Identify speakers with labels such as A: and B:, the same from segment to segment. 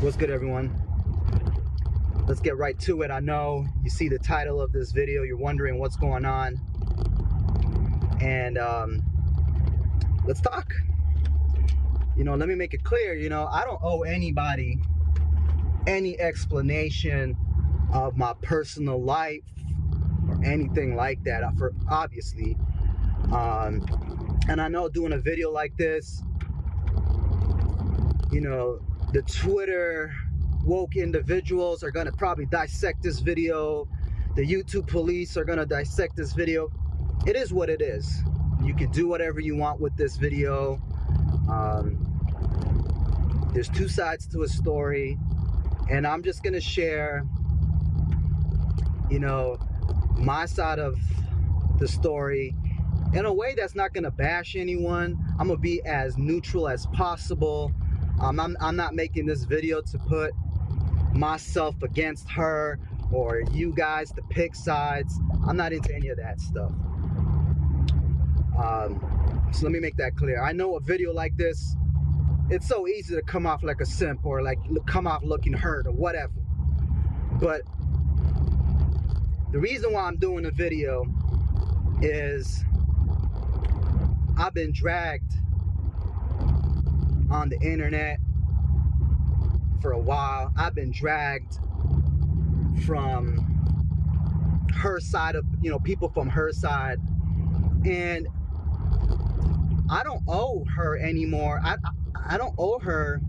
A: What's good, everyone? Let's get right to it. I know you see the title of this video, you're wondering what's going on, and let's talk. Let me make it clear, I don't owe anybody any explanation of my personal life or anything like that, for obviously. And I know doing a video like this, the Twitter woke individuals are gonna probably dissect this video. The YouTube police are gonna dissect this video. It is what it is. You can do whatever you want with this video. There's two sides to a story, and I'm just gonna share, my side of the story in a way that's not gonna bash anyone. I'm gonna be as neutral as possible. I'm not making this video to put myself against her or you guys to pick sides. I'm not into any of that stuff. So let me make that clear. I know a video like this, it's so easy to come off like a simp or like come off looking hurt or whatever. But the reason why I'm doing a video is I've been dragged on the internet for a while. I've been dragged from her side of, people from her side, and I don't owe her anymore. I don't owe her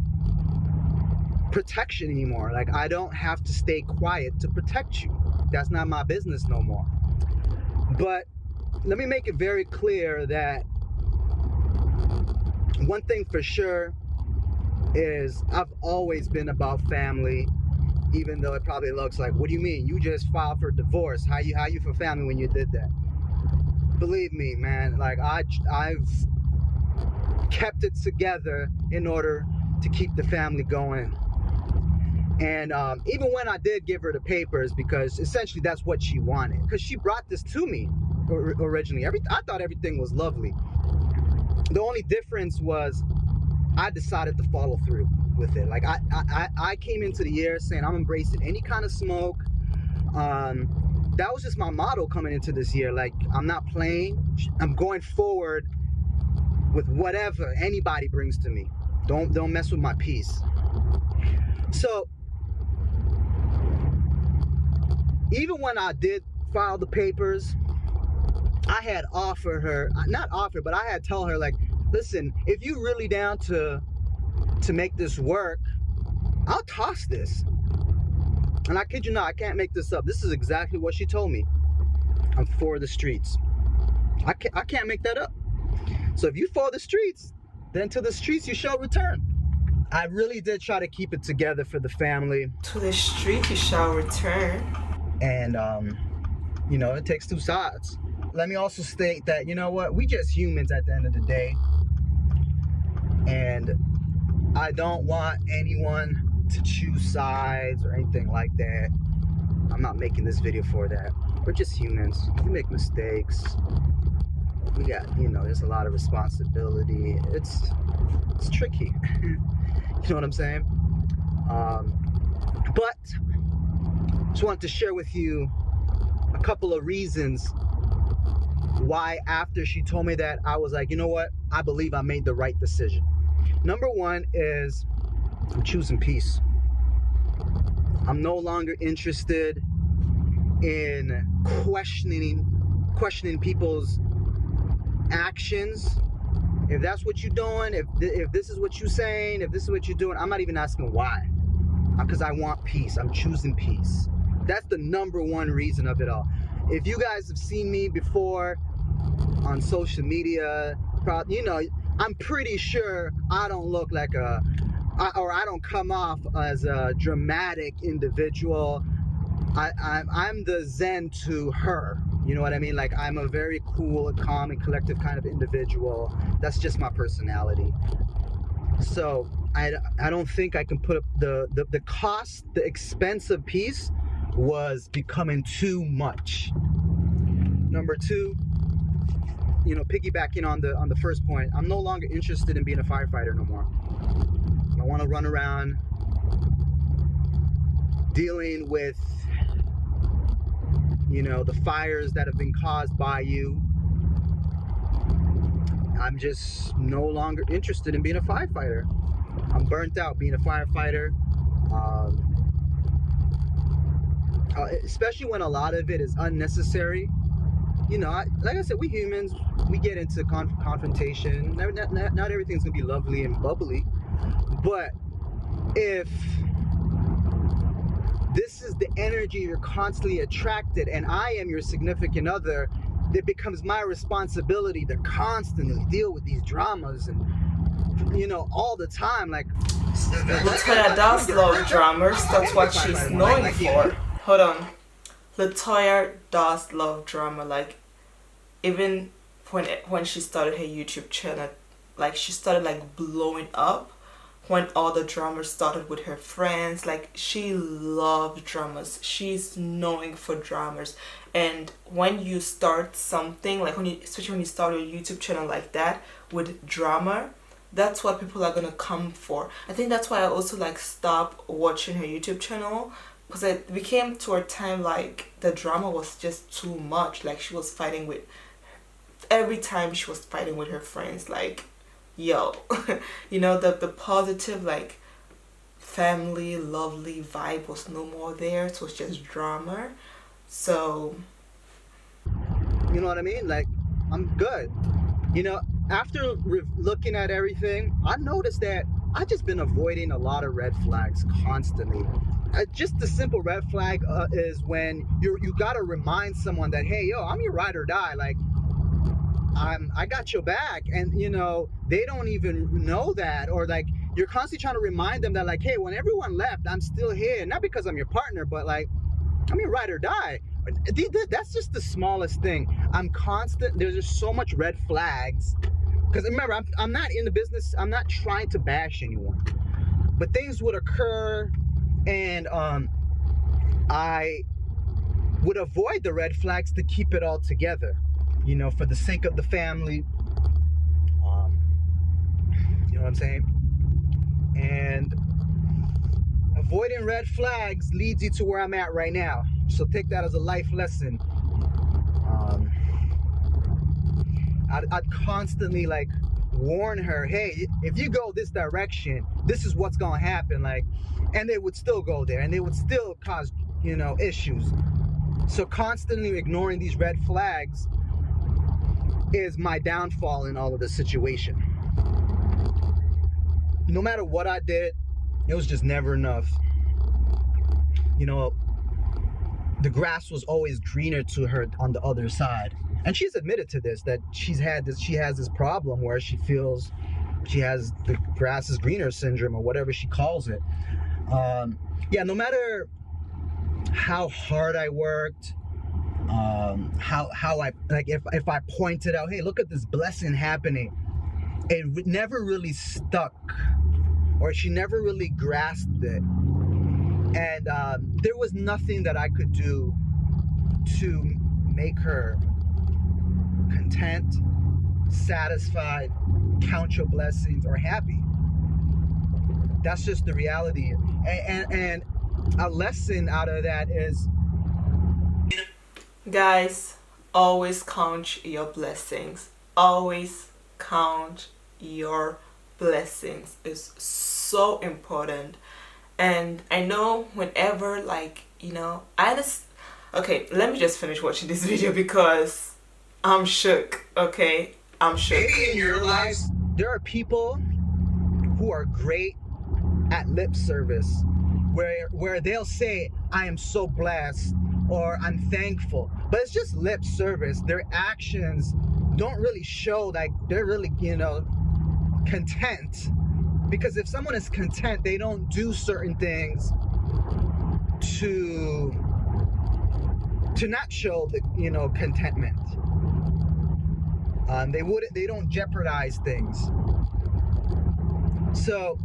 A: protection anymore. Like, I don't have to stay quiet to protect you. That's not my business no more. But let me make it very clear that one thing for sure is I've always been about family, even though it probably looks like, what do you mean? You just filed for divorce. How you for family when you did that? Believe me, man, like I've kept it together in order to keep the family going. And even when I did give her the papers, because essentially that's what she wanted, because she brought this to me originally. I thought everything was lovely. The only difference was I decided to follow through with it. Like I came into the year saying I'm embracing any kind of smoke. That was just my motto coming into this year. Like, I'm not playing. I'm going forward with whatever anybody brings to me. Don't mess with my peace. So even when I did file the papers, I had offered her, not offered, but I had told her, like, listen, if you really down to make this work, I'll toss this. And I kid you not, I can't make this up. This is exactly what she told me. I'm for the streets. I can't make that up. So if you for the streets, then to the streets you shall return. I really did try to keep it together for the family.
B: To the street you shall return.
A: And, it takes two sides. Let me also state that, we just humans at the end of the day. And I don't want anyone to choose sides or anything like that. I'm not making this video for that. We're just humans. We make mistakes. We got, there's a lot of responsibility. It's tricky. You know what I'm saying? But just wanted to share with you a couple of reasons why after she told me that, I was like, you know what? I believe I made the right decision. Number one is I'm choosing peace. I'm no longer interested in questioning people's actions. If that's what you're doing, if this is what you're saying, if this is what you're doing, I'm not even asking why. Because I want peace. I'm choosing peace. That's the number one reason of it all. If you guys have seen me before on social media, I'm pretty sure I don't look like I don't come off as a dramatic individual. I'm the Zen to her. You know what I mean? Like, I'm a very cool, calm, and collective kind of individual. That's just my personality. So I don't think I can put up the cost, the expense of peace was becoming too much. Number two, piggybacking on the first point, I'm no longer interested in being a firefighter no more. I want to run around dealing with, the fires that have been caused by you. I'm just no longer interested in being a firefighter. I'm burnt out being a firefighter. Especially when a lot of it is unnecessary. Like I said, we humans, we get into confrontation. Not everything's gonna be lovely and bubbly, but if this is the energy you're constantly attracted, and I am your significant other, it becomes my responsibility to constantly deal with these dramas and all the time. Like,
B: LaToya does love dramas. That's what she's known for. Hold on. LaToya does love drama. Like, even when she started her YouTube channel, like, she started like blowing up when all the dramas started with her friends. Like, she loved dramas. She's known for dramas. And when you start something, like especially when you start a YouTube channel like that with drama, that's what people are gonna come for. I think that's why I also like stopped watching her YouTube channel, because it became to a time like the drama was just too much. Like, she was fighting with, every time she was fighting with her friends, like, yo, the positive, like, family lovely vibe was no more there. It was just drama. So,
A: you know what I mean? Like, I'm good. After looking at everything, I noticed that I've just been avoiding a lot of red flags constantly. Just the simple red flag is when you gotta remind someone that, hey, yo, I'm your ride or die. Like, I got your back, and they don't even know that, or like you're constantly trying to remind them that, like, hey, when everyone left, I'm still here, not because I'm your partner, but like, I'm your ride or die. That's just the smallest thing. There's just so much red flags, because remember, I'm not in the business, I'm not trying to bash anyone, but things would occur, and I would avoid the red flags to keep it all together, for the sake of the family. You know what I'm saying? And avoiding red flags leads you to where I'm at right now. So take that as a life lesson. I'd constantly like warn her, hey, if you go this direction, this is what's gonna happen. Like, and they would still go there, and they would still cause issues. So constantly ignoring these red flags is my downfall in all of this situation. No matter what I did, it was just never enough. The grass was always greener to her on the other side. And she's admitted to this, that she has this problem where she feels she has the grass is greener syndrome, or whatever she calls it. No matter how hard I worked, how I, like, if I pointed out, hey, look at this blessing happening, it never really stuck, or she never really grasped it. And there was nothing that I could do to make her content, satisfied, count your blessings, or happy. That's just the reality. And a lesson out of that is,
B: guys, always count your blessings. Always count your blessings. It's so important. And I know whenever, like, okay, let me just finish watching this video because I'm shook, okay? I'm shook.
A: maybe in your lives, there are people who are great at lip service, where they'll say, I am so blessed, or I'm thankful, but it's just lip service. Their actions don't really show like they're really, content. Because if someone is content, they don't do certain things to not show the contentment. They don't jeopardize things. So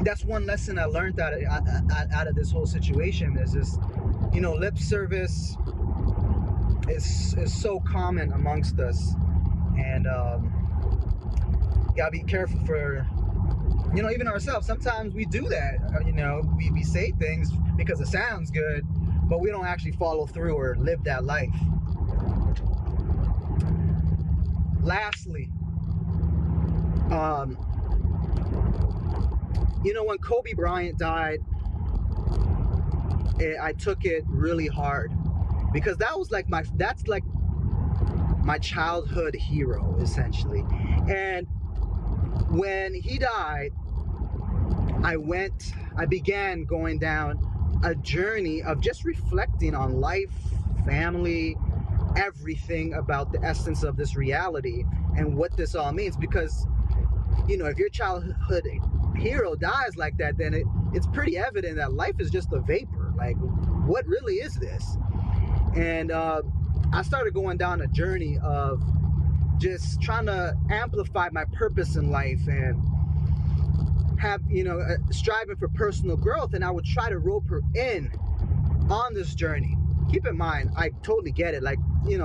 A: that's one lesson I learned out of this whole situation, is this, lip service is so common amongst us, and gotta be careful for even ourselves, sometimes we do that. We say things because it sounds good, but we don't actually follow through or live that life. Lastly, when Kobe Bryant died, I took it really hard because that's like my childhood hero, essentially. And when he died, I began going down a journey of just reflecting on life, family, everything about the essence of this reality and what this all means. Because, if your childhood hero dies like that, then it's pretty evident that life is just a vapor. Like, what really is this? And I started going down a journey of just trying to amplify my purpose in life and have, striving for personal growth. And I would try to rope her in on this journey. Keep in mind, I totally get it. Like,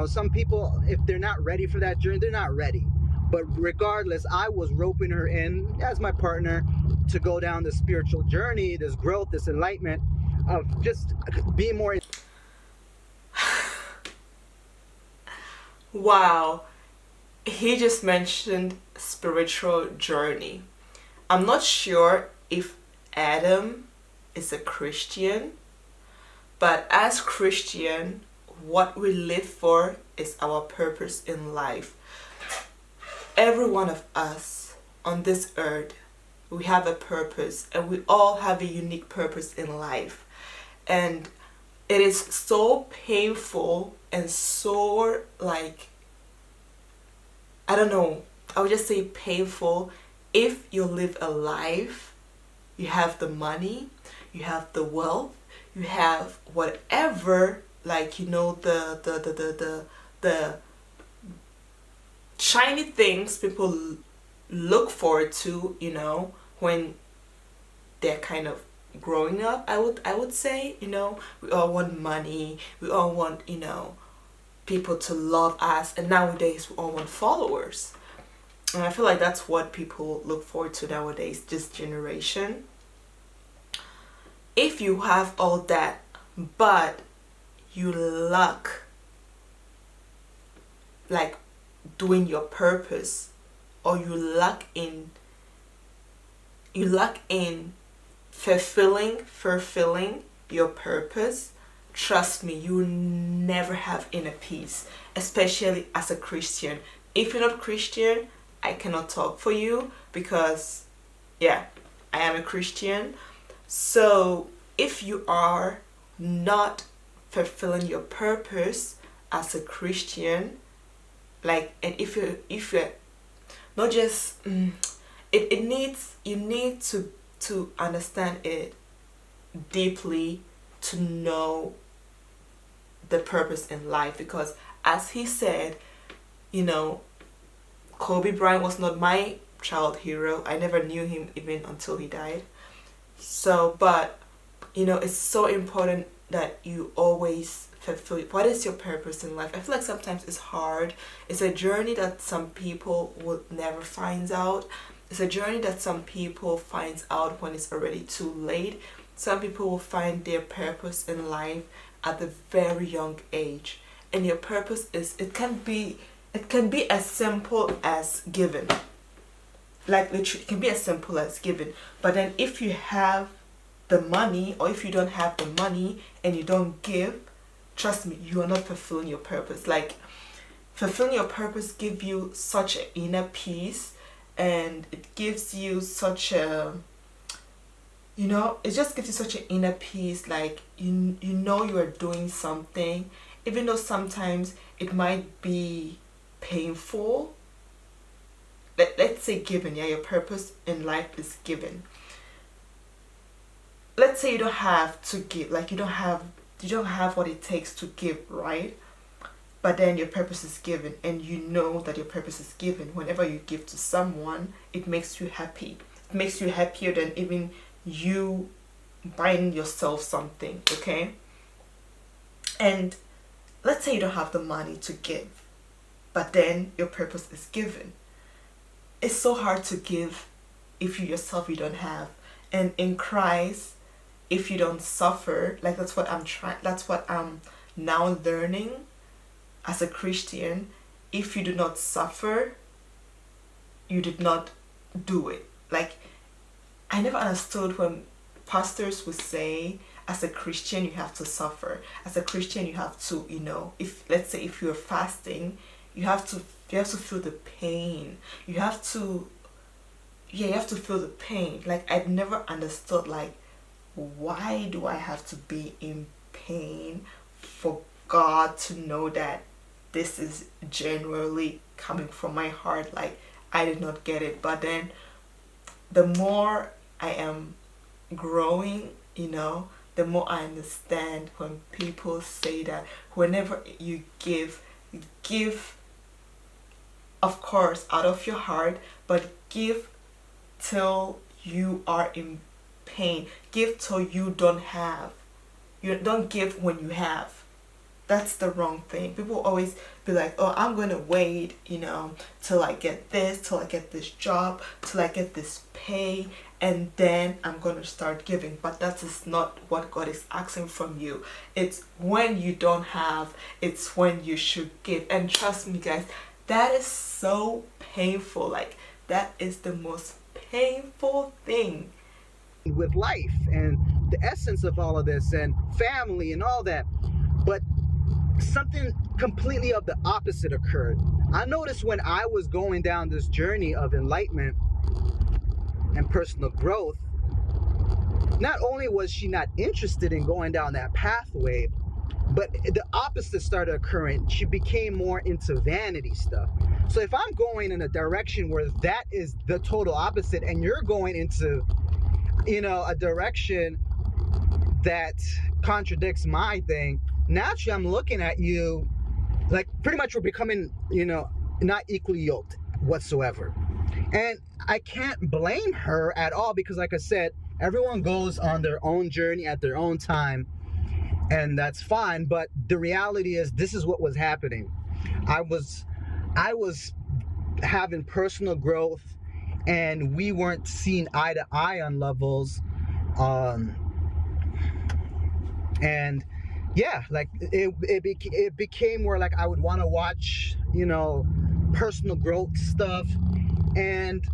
A: some people, if they're not ready for that journey, they're not ready. But regardless, I was roping her in as my partner to go down this spiritual journey, this growth, this enlightenment of just being more.
B: Wow, he just mentioned spiritual journey. I'm not sure if Adam is a Christian, but as Christian, what we live for is our purpose in life. Every one of us on this earth, we have a purpose, and we all have a unique purpose in life. And it is so painful and so, like, I don't know, I would just say painful if you live a life, you have the money, you have the wealth, you have whatever, like, the shiny things people look forward to, when they're kind of growing up. I would say, we all want money, we all want, people to love us, and nowadays we all want followers. And I feel like that's what people look forward to nowadays, this generation. If you have all that, but you lack, like, doing your purpose, or you lack in fulfilling your purpose, trust me, you will never have inner peace, especially as a Christian. If you're not Christian, I cannot talk for you, because I am a Christian. So if you are not fulfilling your purpose as a Christian, like, and if you're not just you need to understand it deeply to know the purpose in life. Because as he said, Kobe Bryant was not my child hero. I never knew him even until he died. So, but it's so important that you always fulfill. What is your purpose in life? I feel like sometimes it's hard. It's a journey that some people will never find out. It's a journey that some people finds out when it's already too late. Some people will find their purpose in life at a very young age. And your purpose it can be as simple as giving. Like, literally, it can be as simple as giving. But then if you have the money, or if you don't have the money and you don't give, trust me, you are not fulfilling your purpose. Like, fulfilling your purpose gives you such an inner peace, and it gives you such a, it just gives you such an inner peace. Like, you are doing something, even though sometimes it might be painful. Let's say giving, your purpose in life is giving. Let's say you don't have to give, like, you don't have what it takes to give, right? But then your purpose is given, and you know that your purpose is given. Whenever you give to someone, it makes you happy. It makes you happier than even you buying yourself something, okay? And let's say you don't have the money to give, but then your purpose is given. It's so hard to give if you yourself you don't have. And in Christ, if you don't suffer, like that's what I'm now learning as a Christian. If you do not suffer, you did not do it. Like, I never understood when pastors would say, as a Christian you have to suffer. As a Christian you have to, if let's say if you're fasting, you have to feel the pain. You have to feel the pain. Like, I'd never understood, like, why do I have to be in pain for God to know that this is genuinely coming from my heart? Like, I did not get it. But then the more I am growing, the more I understand when people say that whenever you give, of course, out of your heart, but give till you are in pain. Give till you don't have. You don't give when you have. That's the wrong thing. People always be like, oh, I'm going to wait, till I get this job, till I get this pay, and then I'm going to start giving. But that is not what God is asking from you. It's when you don't have, it's when you should give. And trust me, guys, that is so painful. Like, that is the most painful thing.
A: With life and the essence of all of this and family and all that. But something completely of the opposite occurred. I noticed when I was going down this journey of enlightenment and personal growth, not only was she not interested in going down that pathway, but the opposite started occurring. She became more into vanity stuff. So if I'm going in a direction where that is the total opposite, and you're going into, a direction that contradicts my thing, naturally I'm looking at you like pretty much we're becoming, not equally yoked whatsoever. And I can't blame her at all, because like I said, everyone goes on their own journey at their own time, and that's fine. But the reality is, this is what was happening. I was having personal growth, and we weren't seeing eye to eye on levels. And yeah, like it became where like I would want to watch, personal growth stuff, and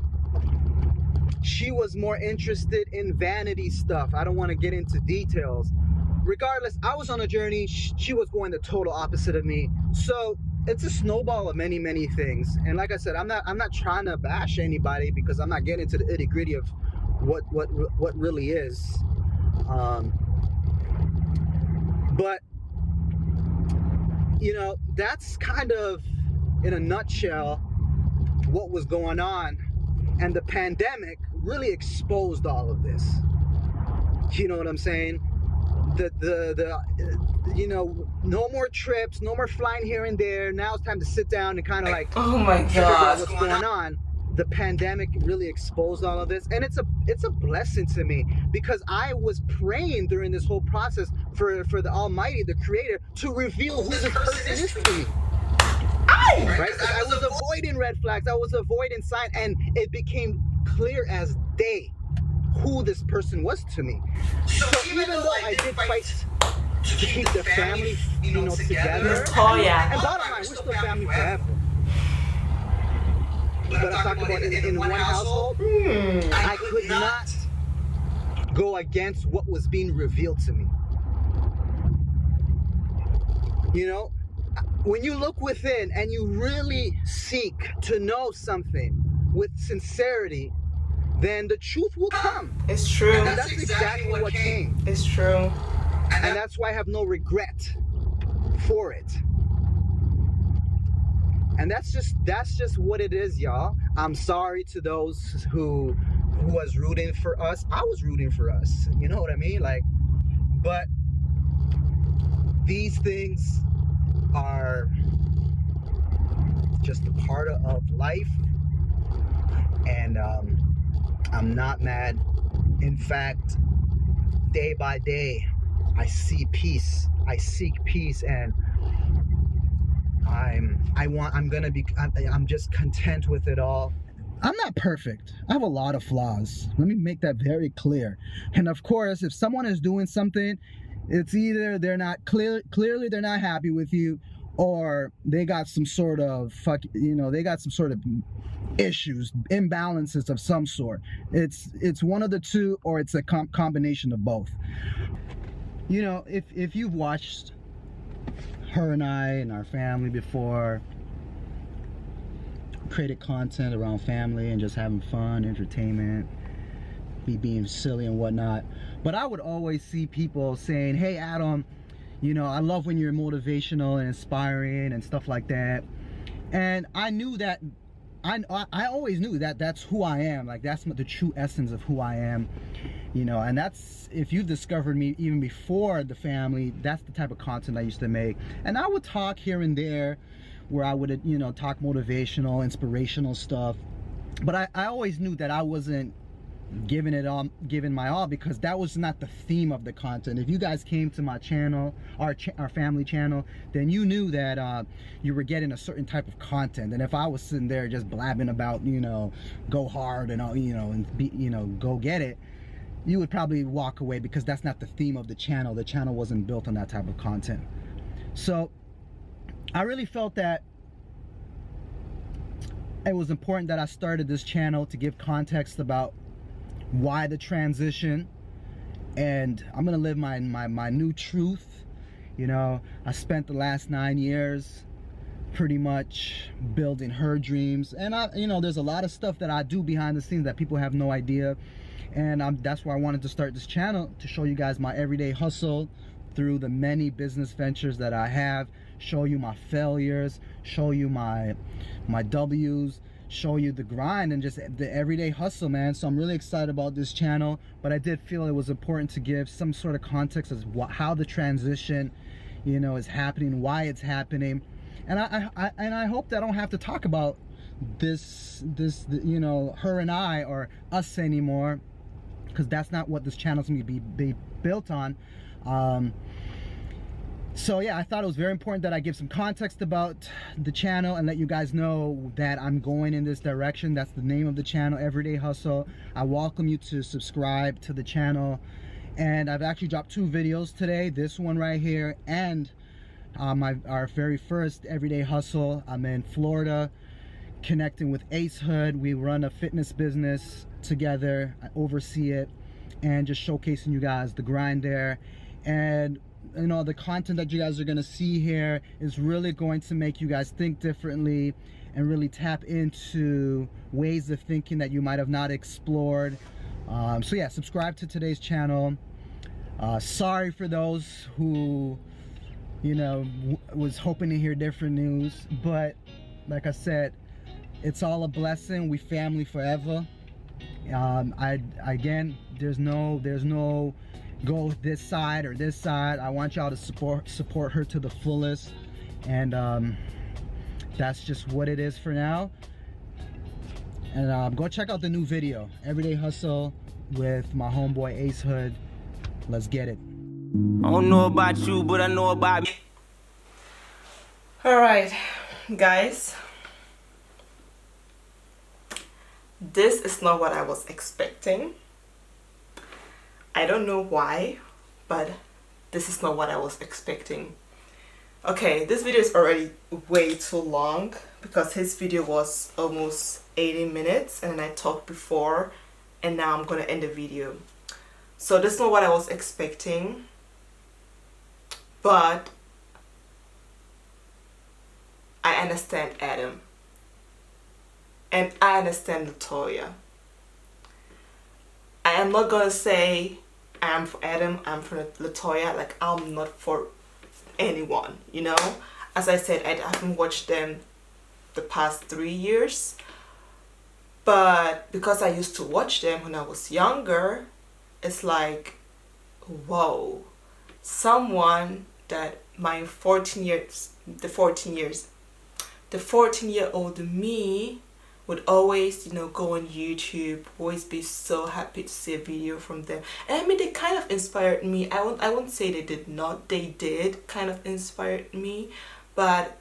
A: she was more interested in vanity stuff. I don't want to get into details. Regardless, I was on a journey. She was going the total opposite of me. So it's a snowball of many, many things. And like I said, I'm not trying to bash anybody, because I'm not getting into the itty gritty of what really is. But that's kind of, in a nutshell, what was going on. And the pandemic really exposed all of this. You know what I'm saying? No more trips, no more flying here and there. Now it's time to sit down and kind of like,
B: oh my God,
A: what's going on. The pandemic really exposed all of this, and it's a blessing to me, because I was praying during this whole process for the Almighty, the Creator, to reveal who this person is to me. Right? I was avoiding red flags, I was avoiding signs, and it became clear as day who this person was to me. So even though I did fight to keep the family, together,
B: LaToya,
A: and bottom line, we're still family forever. But I'm talking about in one household, I could not go against what was being revealed to me. When you look within and you really seek to know something with sincerity, then the truth will come.
B: It's true.
A: And that's exactly what came.
B: It's true.
A: And that's why I have no regret for it. And that's just what it is, y'all. I'm sorry to those who was rooting for us. I was rooting for us. You know what I mean? Like, but these things are just a part of life. And I'm not mad. In fact, day by day, I see peace. I seek peace, and I'm just content with it all. I'm not perfect. I have a lot of flaws. Let me make that very clear. And of course, if someone is doing something, it's either they're not clearly they're not happy with you, or they got some sort of they got some sort of issues, imbalances of some sort. It's one of the two, or it's a combination of both. You know, if you've watched her and I and our family before, created content around family and just having fun, entertainment, me being silly and whatnot, but I would always see people saying, hey Adam, you know, I love when you're motivational and inspiring and stuff like that. And I knew that, I always knew that that's who I am. Like, that's the true essence of who I am, you know. And that's, if you discovered me even before the family, that's the type of content I used to make. And I would talk here and there where I would, you know, talk motivational, inspirational stuff, but I always knew that I wasn't giving my all, because that was not the theme of the content. If you guys came to my channel, our family channel, then you knew that you were getting a certain type of content. And if I was sitting there just blabbing about, you know, go hard and all, you know, and be, you know, go get it, you would probably walk away, because that's not the theme of the channel. The channel wasn't built on that type of content. So I really felt that it was important that I started this channel to give context about why the transition, and I'm gonna live my new truth. You know, I spent the last 9 years pretty much building her dreams, and you know, there's a lot of stuff that I do behind the scenes that people have no idea, and that's why I wanted to start this channel, to show you guys my everyday hustle through the many business ventures that I have, show you my failures, show you my W's, show you the grind and just the everyday hustle, man. So I'm really excited about this channel, but I did feel it was important to give some sort of context as how the transition, you know, is happening, why it's happening. And I hope that I don't have to talk about this you know, her and I or us anymore, because that's not what this channel's gonna be built on. So yeah, I thought it was very important that I give some context about the channel and let you guys know that I'm going in this direction. That's the name of the channel, Everyday Hustle. I welcome you to subscribe to the channel. And I've actually dropped 2 videos today, this one right here, and our very first Everyday Hustle. I'm in Florida, connecting with Ace Hood. We run a fitness business together. I oversee it, and just showcasing you guys the grind there. And you know, the content that you guys are going to see here is really going to make you guys think differently and really tap into ways of thinking that you might have not explored. So yeah, subscribe to today's channel. Sorry for those who, you know, was hoping to hear different news, but like I said, it's all a blessing. We family forever. Again, there's no go this side or this side. I want y'all to support her to the fullest, and that's just what it is for now. And go check out the new video, Everyday Hustle, with my homeboy Ace Hood. Let's get it.
C: I don't know about you, but I know about me.
B: All right, guys, this is not what I was expecting. I don't know why, but this is not what I was expecting. Okay, this video is already way too long, because his video was almost 80 minutes and I talked before, and now I'm gonna end the video. So this is not what I was expecting, but I understand Adam, and I understand LaToya. I am not gonna say I'm for Adam, I'm for LaToya. Like, I'm not for anyone, you know. As I said, I haven't watched them the past 3 years, but because I used to watch them when I was younger, it's like, whoa, someone that my 14-year-old me would always, you know, go on YouTube, always be so happy to see a video from them. And I mean, they kind of inspired me. I won't say they did not. They did kind of inspired me. But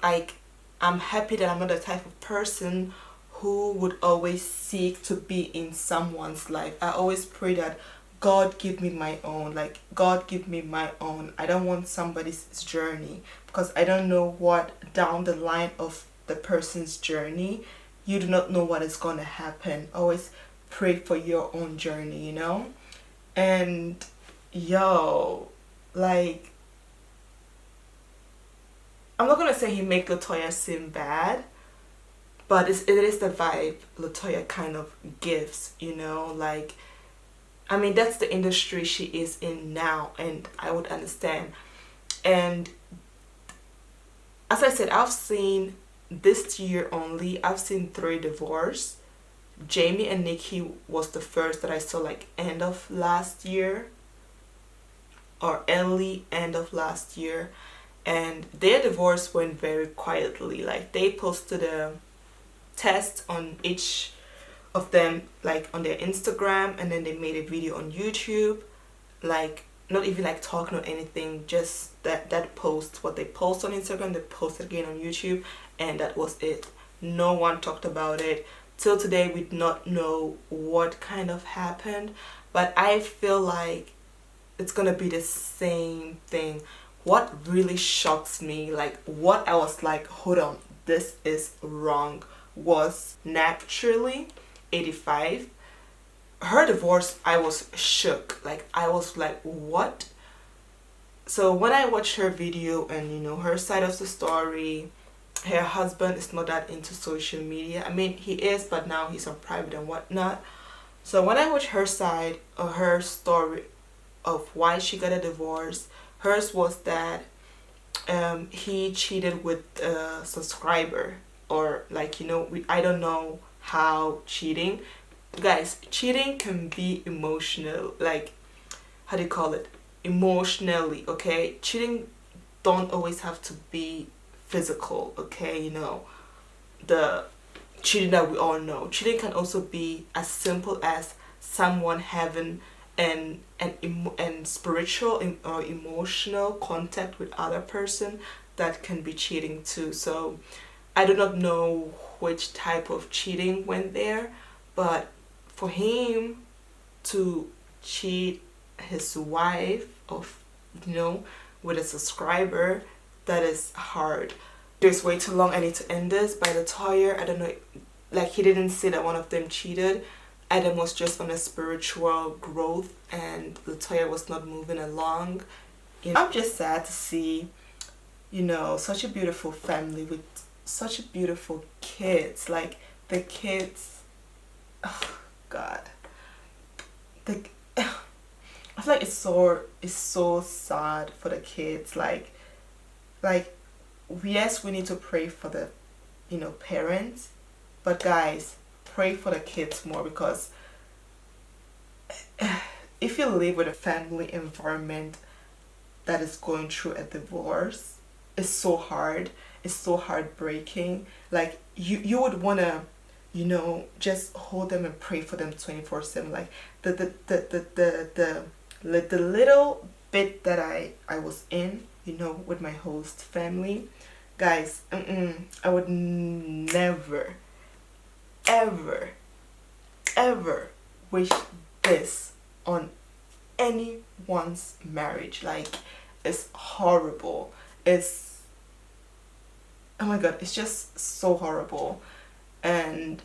B: like, I'm happy that I'm not the type of person who would always seek to be in someone's life. I always pray that God give me my own, like God give me my own. I don't want somebody's journey, because I don't know what down the line of the person's journey, you do not know what is going to happen. Always pray for your own journey, you know. And yo, like, I'm not gonna say he make LaToya seem bad, but it is the vibe LaToya kind of gives, you know. Like, I mean, that's the industry she is in now, and I would understand. And as I said, I've seen this year only, I've seen 3 divorce. Jamie and Nikki was the first that I saw, like end of last year or early end of last year, and their divorce went very quietly. Like, they posted a test on each of them, like on their Instagram, and then they made a video on YouTube, like not even like talking or anything, just that post, what they post on Instagram, they posted again on YouTube, and that was it. No one talked about it till today. We do not know what kind of happened, but I feel like it's gonna be the same thing. What really shocks me, like what I was like, hold on, this is wrong, was Naturally 85. Her divorce, I was shook. Like, I was like, what? So when I watched her video and, you know, her side of the story, her husband is not that into social media. I mean, he is, but now he's on private and whatnot. So when I watched her side of her story of why she got a divorce, hers was that he cheated with a subscriber, or like, you know, I don't know how cheating, guys, cheating can be emotional, like, how do you call it, emotionally, okay? Cheating don't always have to be physical, okay? You know, the cheating that we all know, cheating can also be as simple as someone having an spiritual or emotional contact with other person. That can be cheating too. So I do not know which type of cheating went there, but for him to cheat his wife of, you know, with a subscriber, that is hard. It's way too long. I need to end this. By LaToya, I don't know, like, he didn't say that one of them cheated. Adam was just on a spiritual growth, and LaToya was not moving along. You know, I'm just sad to see, you know, such a beautiful family with such beautiful kids. Like, the kids, oh God, I feel like it's so sad for the kids. Like yes, we need to pray for the, you know, parents, but guys, pray for the kids more, because if you live with a family environment that is going through a divorce, it's so hard, it's so heartbreaking. Like, you would want to, you know, just hold them and pray for them 24/7. Like, the little bit that I was in, you know, with my host family, guys, I would never ever wish this on anyone's marriage. Like, it's horrible. It's, oh my God, it's just so horrible. And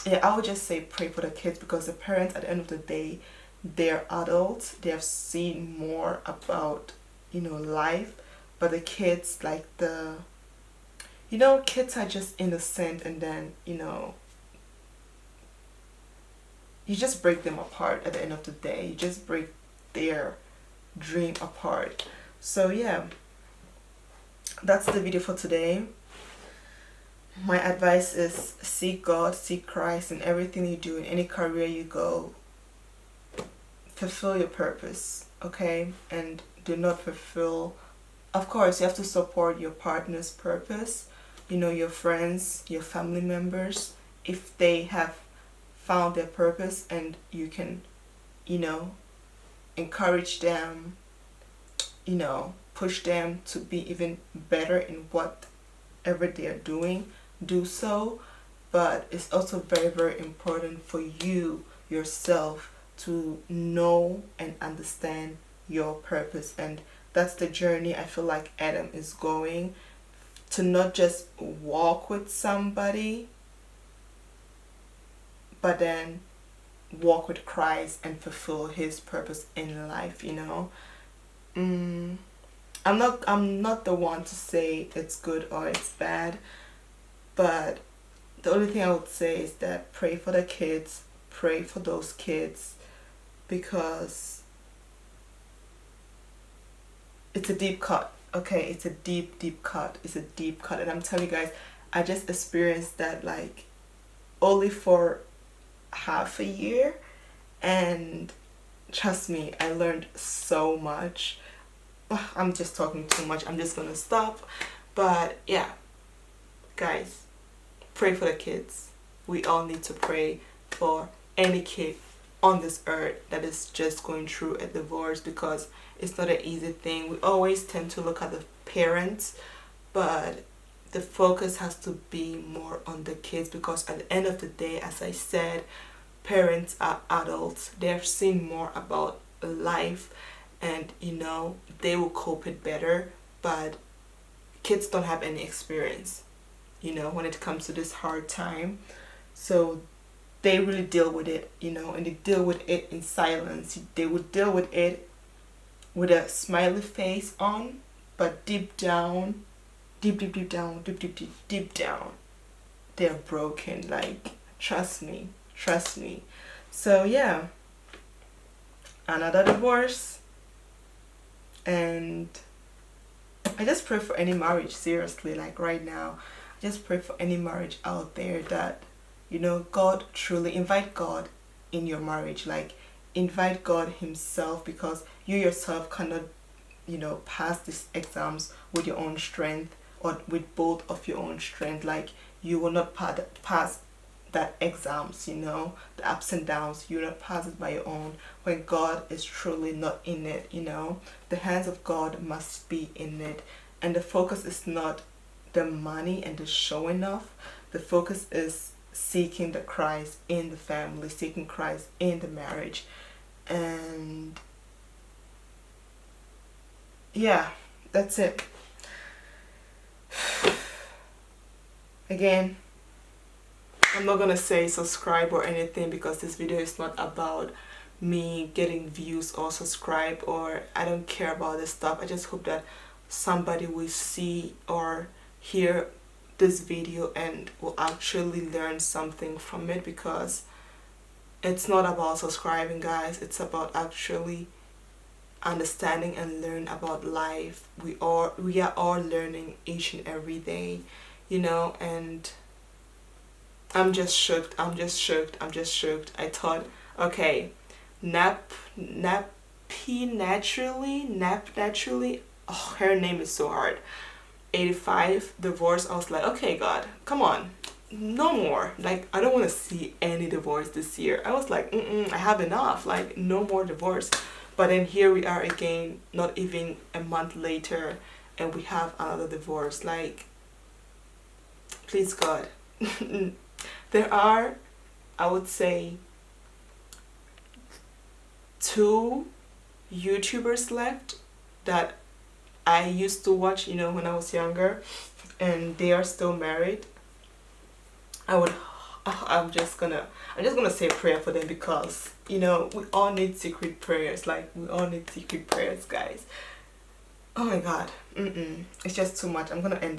B: yeah, I would just say pray for the kids, because the parents, at the end of the day, they're adults, they have seen more about, you know, life. But the kids, like, you know, kids are just innocent, and then, you know, you just break them apart at the end of the day. You just break their dream apart. So yeah, that's the video for today. My advice is seek God, seek Christ in everything you do, in any career you go. Fulfill your purpose, okay? And do not fulfill, of course, you have to support your partner's purpose, you know, your friends, your family members, if they have found their purpose, and you can, you know, encourage them, you know, push them to be even better in whatever they are doing. do so, but it's also very, very important for you yourself to know and understand your purpose. And that's the journey I feel like Adam is going, to not just walk with somebody, but then walk with Christ and fulfill his purpose in life, you know. I'm not the one to say it's good or it's bad, but the only thing I would say is that pray for the kids, pray for those kids, because it's a deep cut. Okay, it's a deep cut. It's a deep cut, and I'm telling you guys, I just experienced that like only for half a year, and trust me, I learned so much. I'm just talking too much. I'm just gonna stop. But yeah, guys, pray for the kids. We all need to pray for any kid on this earth that is just going through a divorce, because it's not an easy thing. We always tend to look at the parents, but the focus has to be more on the kids, because at the end of the day, as I said, parents are adults. They've seen more about life, and you know, they will cope it better, but kids don't have any experience, you know, when it comes to this hard time. So they really deal with it, you know, and they deal with it in silence. They would deal with it with a smiley face on, but deep down, deep down, they're broken. Like, trust me. So yeah, another divorce, and I just pray for any marriage, seriously, like right now. I just pray for any marriage out there that, you know, God, truly invite God in your marriage. Like, invite God himself, because you yourself cannot, you know, pass these exams with your own strength, or with both of your own strength. Like, you will not pass that exams, you know, the ups and downs. You will not pass it by your own when God is truly not in it, you know. The hands of God must be in it, and the focus is not the money and the showing off. The focus is seeking the Christ in the family, seeking Christ in the marriage. And yeah, that's it. Again, I'm not gonna say subscribe or anything, because this video is not about me getting views or subscribe, or I don't care about this stuff. I just hope that somebody will see or hear this video and will actually learn something from it, because it's not about subscribing, guys. It's about actually understanding and learn about life. We are all learning each and every day, you know. And I'm just shocked. I thought, okay, nap naturally. Oh, her name is so hard. 85 divorce. I was like, okay, God, come on, no more. Like, I don't want to see any divorce this year. I was like, I have enough. Like, no more divorce. But then here we are again, not even a month later, and we have another divorce. Like, please, God. There are, I would say, 2 YouTubers left that I used to watch, you know, when I was younger, and they are still married. I'm just gonna say a prayer for them, because, you know, we all need secret prayers. Like, we all need secret prayers, guys. Oh my God, it's just too much. I'm gonna end